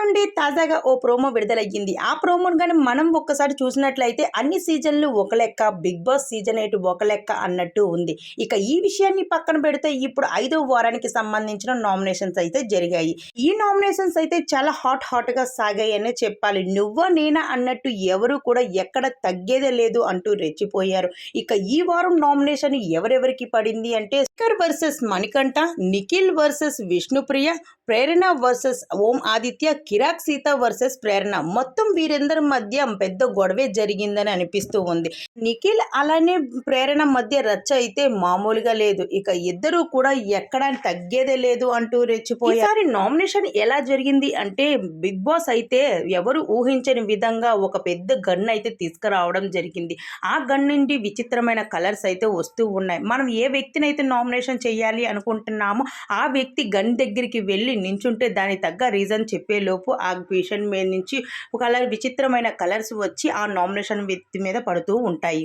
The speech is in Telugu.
నుండి తాజాగా ఓ ప్రోమో విడుదలయ్యింది. ఆ ప్రోమోను గాని మనం ఒక్కసారి చూసినట్లయితే అన్ని సీజన్లు ఒక లెక్క, బిగ్ బాస్ సీజన్ 8 ఒక లెక్క అన్నట్టు ఉంది. ఇక ఈ విషయాన్ని పక్కన పెడితే ఇప్పుడు 5వ వారానికి సంబంధించిన నామినేషన్స్ అయితే జరిగాయి. ఈ నామినేషన్స్ అయితే చాలా హాట్‌గా సాగాయనే చెప్పాలి. నువ్వా నేనా అన్నట్టు ఎవరు కూడా ఎక్కడ తగ్గేదే లేదు అంటూ రెచ్చిపోయారు. ఇక ఈ వారం నామినేషన్ ఎవరెవరికి పడింది అంటే శేఖర్ వర్సెస్ మణికంఠ, నిఖిల్ వర్సెస్ విష్ణుప్రియ, ప్రేరణ వర్సెస్ ఓం ఆదిత్య, కిరాక్ సీత వర్సెస్ ప్రేరణ. మొత్తం వీరందరి మధ్య పెద్ద గొడవే జరిగిందని అనిపిస్తూ ఉంది. నిఖిల్ అలానే ప్రేరణ మధ్య రచ్చ అయితే మామూలుగా లేదు. ఇక ఇద్దరు కూడా ఎక్కడ తగ్గేదే లేదు అంటూ రెచ్చిపోయారు. ఈసారి నామినేషన్ ఎలా జరిగింది అంటే బిగ్ బాస్ అయితే ఎవరు ఊహించని విధంగా ఒక పెద్ద గన్ అయితే తీసుకురావడం జరిగింది. ఆ గన్ నుండి విచిత్రమైన కలర్స్ అయితే వస్తూ ఉన్నాయి. మనం ఏ వ్యక్తిని అయితే నామినేషన్ చేయాలి అనుకుంటున్నామో ఆ వ్యక్తి గన్ దగ్గరికి వెళ్ళి నించుంటే దానికి తగ్గ రీజన్ చెప్పేలోపు ఆ పేషెంట్ మీద నుంచి ఒక విచిత్రమైన కలర్స్ వచ్చి ఆ నామినేషన్ వ్యక్తి మీద పడుతూ ఉంటాయి.